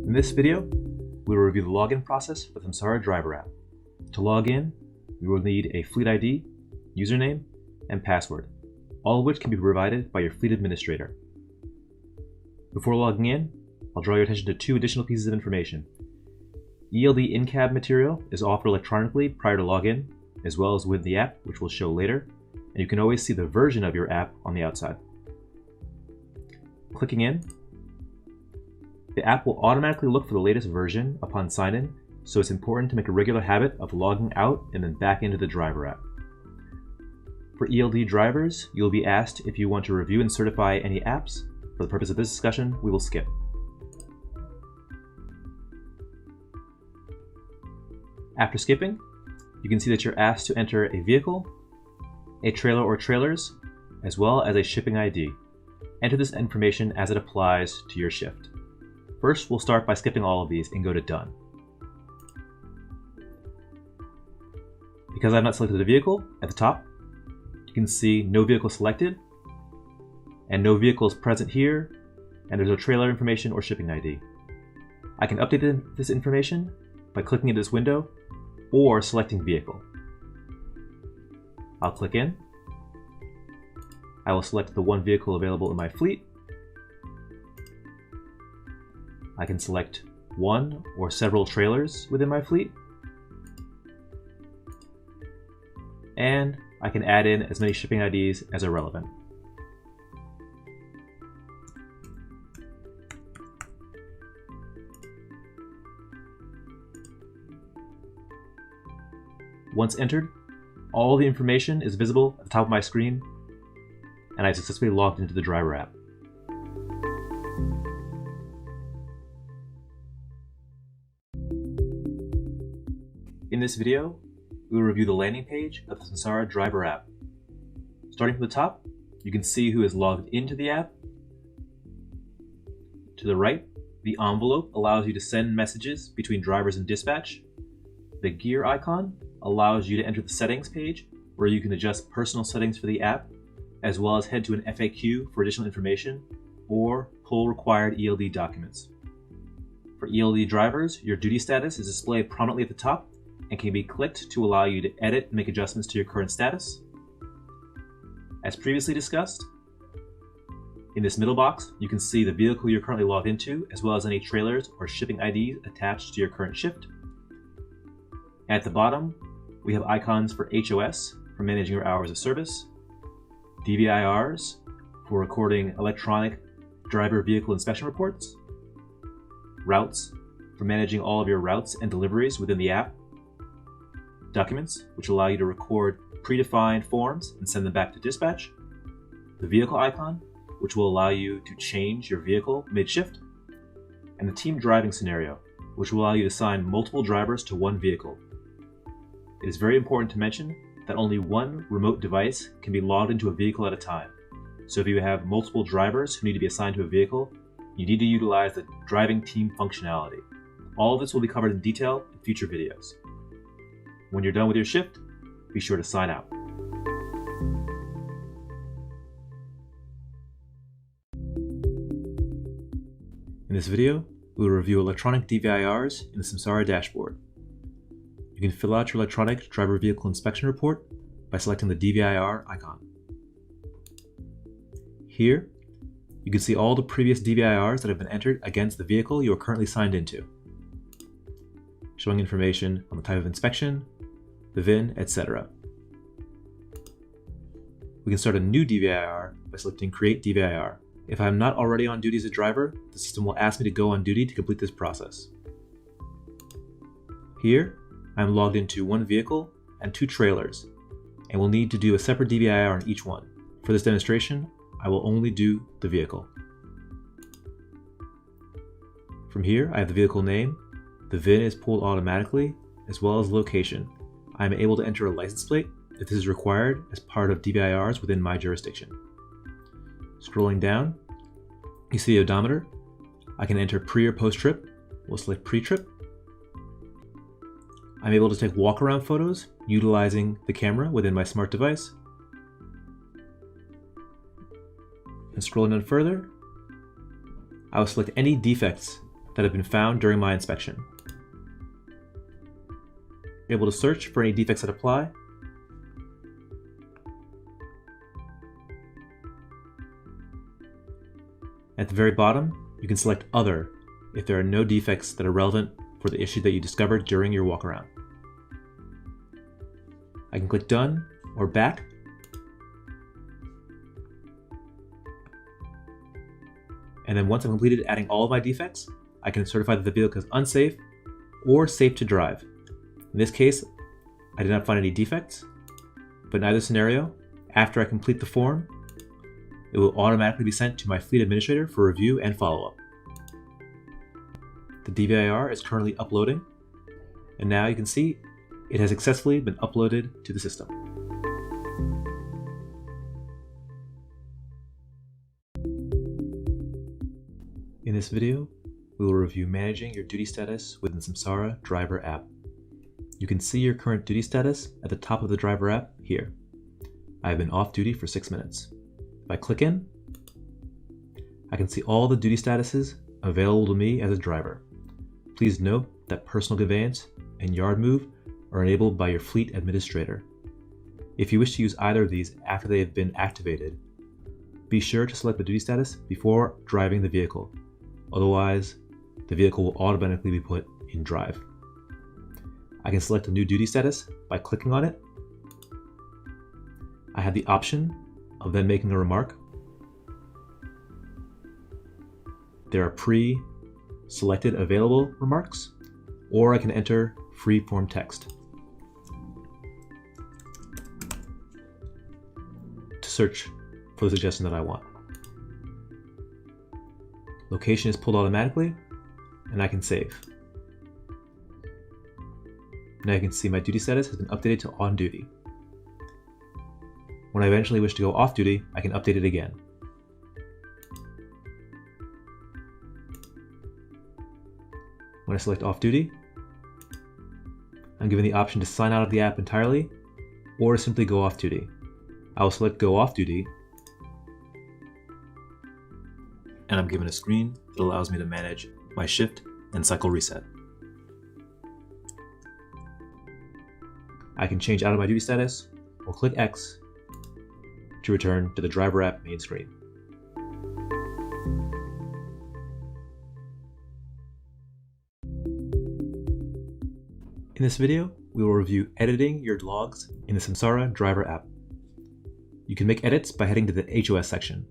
In this video, we will review the login process for the Samsara driver app. To log in, we will need a fleet ID, username, and password, all of which can be provided by your fleet administrator. Before logging in, I'll draw your attention to two additional pieces of information. ELD in-cab material is offered electronically prior to login, as well as with the app, which we'll show later, and you can always see the version of your app on the outside. Clicking in, the app will automatically look for the latest version upon sign-in, so it's important to make a regular habit of logging out and then back into the driver app. For ELD drivers, you'll be asked if you want to review and certify any apps. For the purpose of this discussion, we will skip. After skipping, you can see that you're asked to enter a vehicle, a trailer or trailers, as well as a shipping ID. Enter this information as it applies to your shift. First, we'll start by skipping all of these and go to Done. Because I've not selected a vehicle, at the top, you can see no vehicle selected, and no vehicles present here, and there's no trailer information or shipping ID. I can update this information by clicking into this window or selecting vehicle. I'll click in. I will select the one vehicle available in my fleet. I can select one or several trailers within my fleet. And I can add in as many shipping IDs as are relevant. Once entered, all the information is visible at the top of my screen, and I successfully logged into the driver app. In this video, we will review the landing page of the Samsara driver app. Starting from the top, you can see who is logged into the app. To the right, the envelope allows you to send messages between drivers and dispatch. The gear icon allows you to enter the settings page, where you can adjust personal settings for the app, as well as head to an FAQ for additional information, or pull required ELD documents. For ELD drivers, your duty status is displayed prominently at the top and can be clicked to allow you to edit and make adjustments to your current status. As previously discussed, in this middle box, you can see the vehicle you're currently logged into, as well as any trailers or shipping IDs attached to your current shift. At the bottom, we have icons for HOS for managing your hours of service, DVIRs for recording electronic driver vehicle inspection reports, routes for managing all of your routes and deliveries within the app, documents, which allow you to record predefined forms and send them back to dispatch, the vehicle icon, which will allow you to change your vehicle mid-shift, and the team driving scenario, which will allow you to assign multiple drivers to one vehicle. It is very important to mention that only one remote device can be logged into a vehicle at a time. So if you have multiple drivers who need to be assigned to a vehicle, you need to utilize the driving team functionality. All of this will be covered in detail in future videos. When you're done with your shift, be sure to sign out. In this video, we will review electronic DVIRs in the Samsara dashboard. You can fill out your electronic driver vehicle inspection report by selecting the DVIR icon. Here, you can see all the previous DVIRs that have been entered against the vehicle you are currently signed into, showing information on the type of inspection, the VIN, etc. We can start a new DVIR by selecting Create DVIR. If I am not already on duty as a driver, the system will ask me to go on duty to complete this process. Here, I am logged into one vehicle and two trailers, and will need to do a separate DVIR on each one. For this demonstration, I will only do the vehicle. From here, I have the vehicle name. The VIN is pulled automatically, as well as location. I am able to enter a license plate if this is required as part of DVIRs within my jurisdiction. Scrolling down, you see the odometer. I can enter pre or post trip. We'll select pre-trip. I'm able to take walk-around photos utilizing the camera within my smart device. And scrolling down further, I will select any defects that have been found during my inspection. You're able to search for any defects that apply. At the very bottom, you can select Other if there are no defects that are relevant for the issue that you discovered during your walk around. I can click Done or Back. And then once I've completed adding all of my defects, I can certify that the vehicle is unsafe or safe to drive. In this case, I did not find any defects, but in either scenario, after I complete the form, it will automatically be sent to my fleet administrator for review and follow-up. The DVIR is currently uploading, and now you can see it has successfully been uploaded to the system. In this video, we will review managing your duty status within the Samsara driver app. You can see your current duty status at the top of the driver app here. I have been off duty for 6 minutes. If I click in, I can see all the duty statuses available to me as a driver. Please note that personal conveyance and yard move are enabled by your fleet administrator. If you wish to use either of these after they have been activated, be sure to select the duty status before driving the vehicle. Otherwise, the vehicle will automatically be put in drive. I can select a new duty status by clicking on it. I have the option of then making a remark. There are pre-selected available remarks, or I can enter free-form text to search for the suggestion that I want. Location is pulled automatically, and I can save. Now you can see my duty status has been updated to on duty. When I eventually wish to go off duty, I can update it again. When I select off duty, I'm given the option to sign out of the app entirely or to simply go off duty. I will select go off duty, and I'm given a screen that allows me to manage my shift and cycle reset. I can change out of my duty status or click X to return to the driver app main screen. In this video, we will review editing your logs in the Samsara driver app. You can make edits by heading to the HOS section.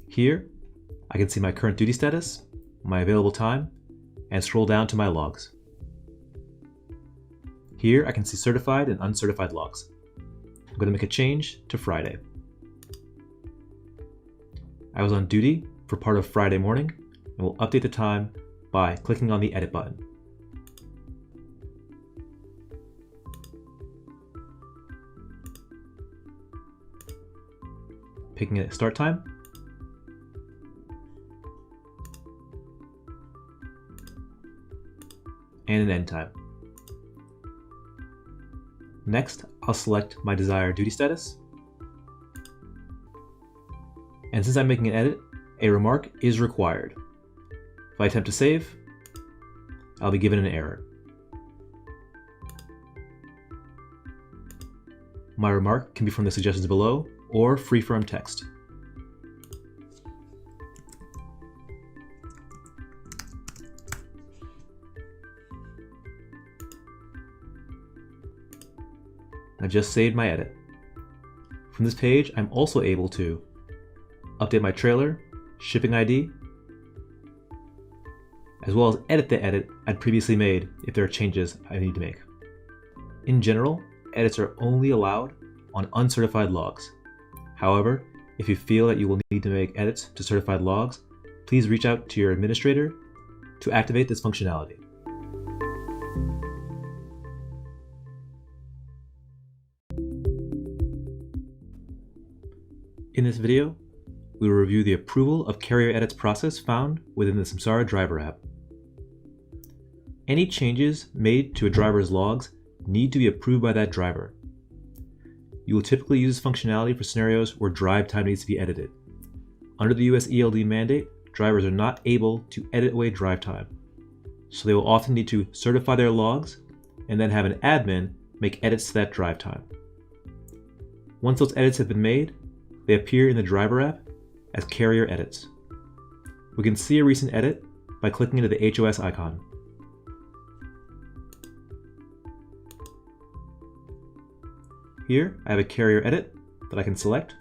Here, I can see my current duty status, my available time, and scroll down to my logs. Here, I can see certified and uncertified logs. I'm going to make a change to Friday. I was on duty for part of Friday morning, and will update the time by clicking on the Edit button. Picking a start time, and an end time. Next, I'll select my desired duty status. And since I'm making an edit, a remark is required. If I attempt to save, I'll be given an error. My remark can be from the suggestions below or free-form text. I just saved my edit. From this page, I'm also able to update my trailer, shipping ID, as well as edit the edit I'd previously made if there are changes I need to make. In general, edits are only allowed on uncertified logs. However, if you feel that you will need to make edits to certified logs, please reach out to your administrator to activate this functionality. In this video, we will review the approval of carrier edits process found within the Samsara driver app. Any changes made to a driver's logs need to be approved by that driver. You will typically use this functionality for scenarios where drive time needs to be edited. Under the US ELD mandate, drivers are not able to edit away drive time, so they will often need to certify their logs and then have an admin make edits to that drive time. Once those edits have been made, they appear in the driver app as carrier edits. We can see a recent edit by clicking into the HOS icon. Here, I have a carrier edit that I can select.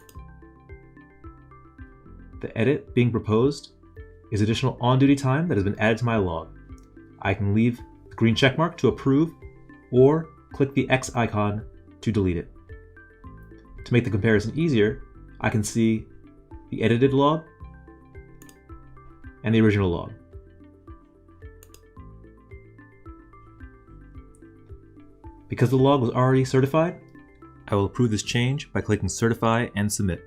The edit being proposed is additional on-duty time that has been added to my log. I can leave the green checkmark to approve or click the X icon to delete it. To make the comparison easier, I can see the edited log and the original log. Because the log was already certified, I will approve this change by clicking Certify and Submit.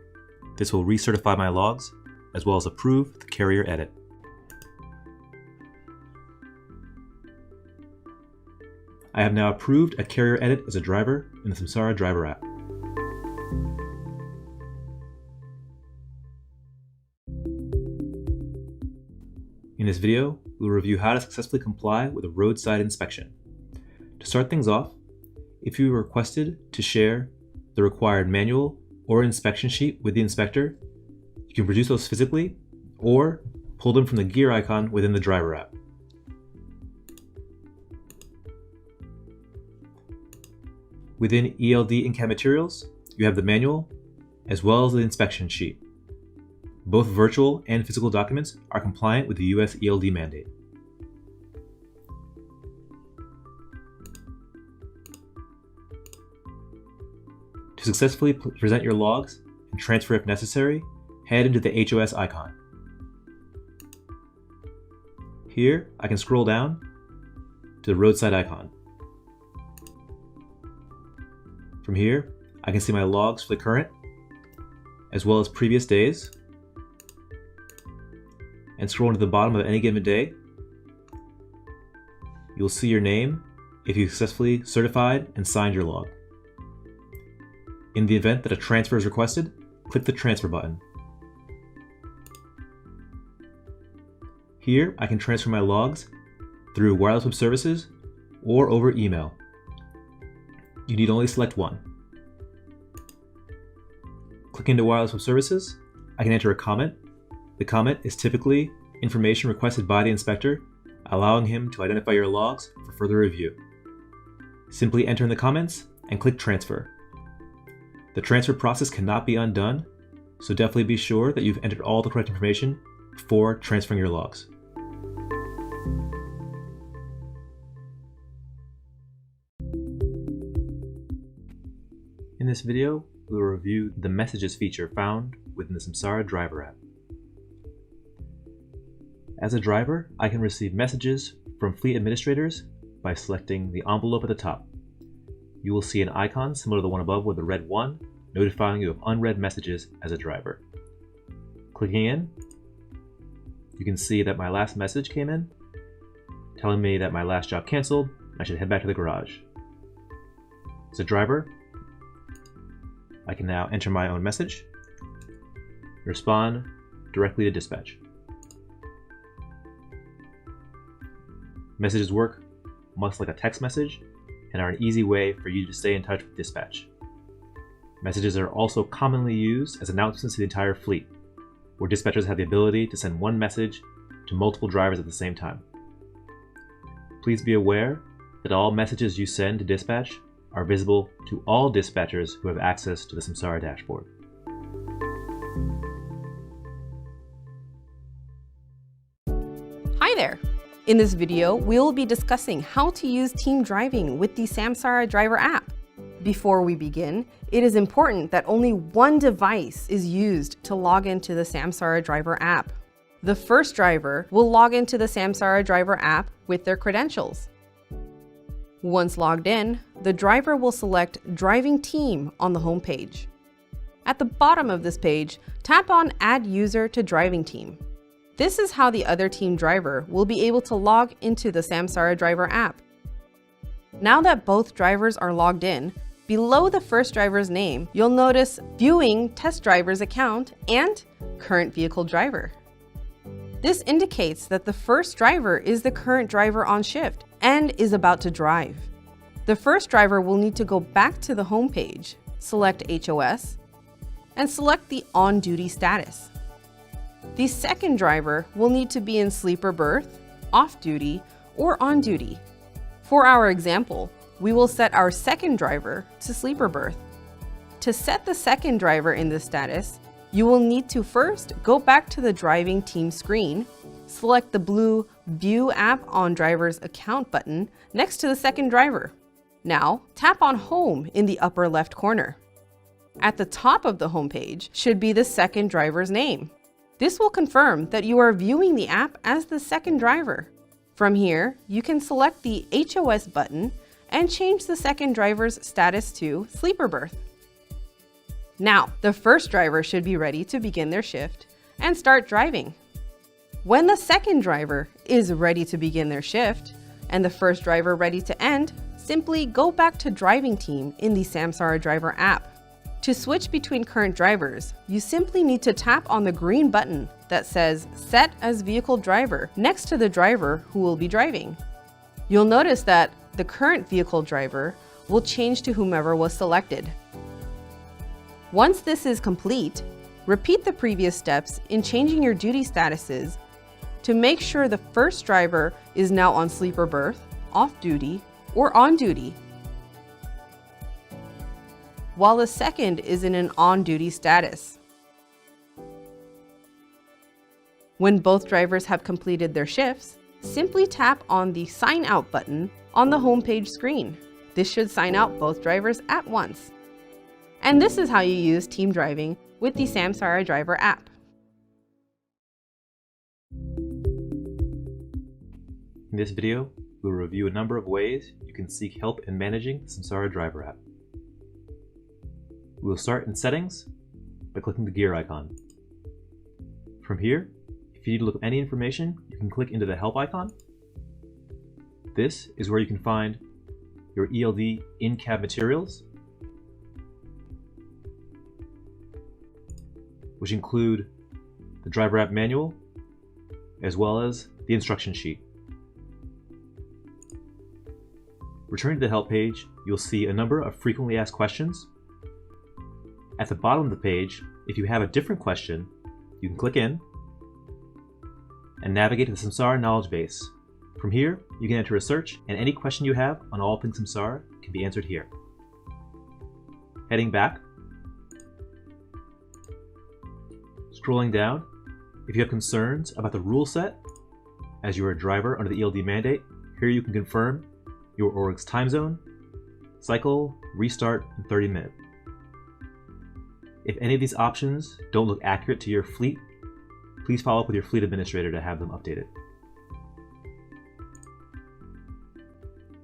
This will recertify my logs, as well as approve the carrier edit. I have now approved a carrier edit as a driver in the Samsara driver app. In this video, we will review how to successfully comply with a roadside inspection. To start things off, if you were requested to share the required manual or inspection sheet with the inspector, you can produce those physically or pull them from the gear icon within the driver app. Within ELD in-cab materials, you have the manual as well as the inspection sheet. Both virtual and physical documents are compliant with the US ELD mandate. To successfully present your logs and transfer if necessary, head into the HOS icon. Here, I can scroll down to the roadside icon. From here, I can see my logs for the current, as well as previous days, and scroll to the bottom of any given day. You'll see your name if you successfully certified and signed your log. In the event that a transfer is requested, click the transfer button. Here, I can transfer my logs through wireless web services or over email. You need only select one. Clicking into wireless web services, I can enter a comment. The comment is typically information requested by the inspector, allowing him to identify your logs for further review. Simply enter in the comments and click transfer. The transfer process cannot be undone, so definitely be sure that you've entered all the correct information before transferring your logs. In this video, we will review the Messages feature found within the Samsara driver app. As a driver, I can receive messages from fleet administrators by selecting the envelope at the top. You will see an icon similar to the one above with the red 1, notifying you of unread messages as a driver. Clicking in, you can see that my last message came in, telling me that my last job canceled, and I should head back to the garage. As a driver, I can now enter my own message, respond directly to dispatch. Messages work much like a text message and are an easy way for you to stay in touch with dispatch. Messages are also commonly used as announcements to the entire fleet, where dispatchers have the ability to send one message to multiple drivers at the same time. Please be aware that all messages you send to dispatch are visible to all dispatchers who have access to the Samsara dashboard. Hi there! In this video, we'll be discussing how to use team driving with the Samsara driver app. Before we begin, it is important that only one device is used to log into the Samsara driver app. The first driver will log into the Samsara driver app with their credentials. Once logged in, the driver will select Driving Team on the home page. At the bottom of this page, tap on Add User to Driving Team. This is how the other team driver will be able to log into the Samsara driver app. Now that both drivers are logged in, below the first driver's name, you'll notice Viewing Test Driver's Account and Current Vehicle Driver. This indicates that the first driver is the current driver on shift and is about to drive. The first driver will need to go back to the home page, select HOS, and select the on-duty status. The second driver will need to be in sleeper berth, off-duty, or on-duty. For our example, we will set our second driver to sleeper berth. To set the second driver in this status, you will need to first go back to the driving team screen, select the blue View App on Driver's Account button next to the second driver. Now, tap on Home in the upper left corner. At the top of the home page should be the second driver's name. This will confirm that you are viewing the app as the second driver. From here, you can select the HOS button and change the second driver's status to sleeper berth. Now, the first driver should be ready to begin their shift and start driving. When the second driver is ready to begin their shift and the first driver ready to end, simply go back to Driving Team in the Samsara Driver app. To switch between current drivers, you simply need to tap on the green button that says Set as Vehicle Driver next to the driver who will be driving. You'll notice that the current vehicle driver will change to whomever was selected. Once this is complete, repeat the previous steps in changing your duty statuses to make sure the first driver is now on sleeper berth, off duty, or on duty, while the second is in an on-duty status. When both drivers have completed their shifts, simply tap on the Sign Out button on the homepage screen. This should sign out both drivers at once. And this is how you use team driving with the Samsara Driver app. In this video, we'll review a number of ways you can seek help in managing the Samsara Driver app. We'll start in Settings by clicking the gear icon. From here, if you need to look up any information, you can click into the Help icon. This is where you can find your ELD in-cab materials, which include the driver app manual, as well as the instruction sheet. Returning to the Help page, you'll see a number of frequently asked questions. At the bottom of the page, if you have a different question, you can click in and navigate to the Samsara knowledge base. From here, you can enter a search, and any question you have on all things Samsara can be answered here. Heading back, scrolling down, if you have concerns about the rule set, as you are a driver under the ELD mandate, here you can confirm your org's time zone, cycle, restart, and 30-minute. If any of these options don't look accurate to your fleet, please follow up with your fleet administrator to have them updated.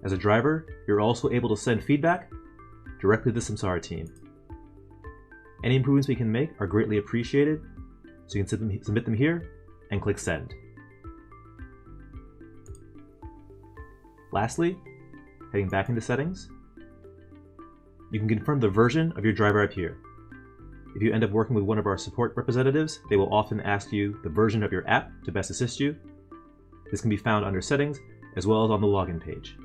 As a driver, you're also able to send feedback directly to the Samsara team. Any improvements we can make are greatly appreciated, so you can submit them here and click Send. Lastly, heading back into Settings, you can confirm the version of your driver app here. If you end up working with one of our support representatives, they will often ask you the version of your app to best assist you. This can be found under Settings, as well as on the login page.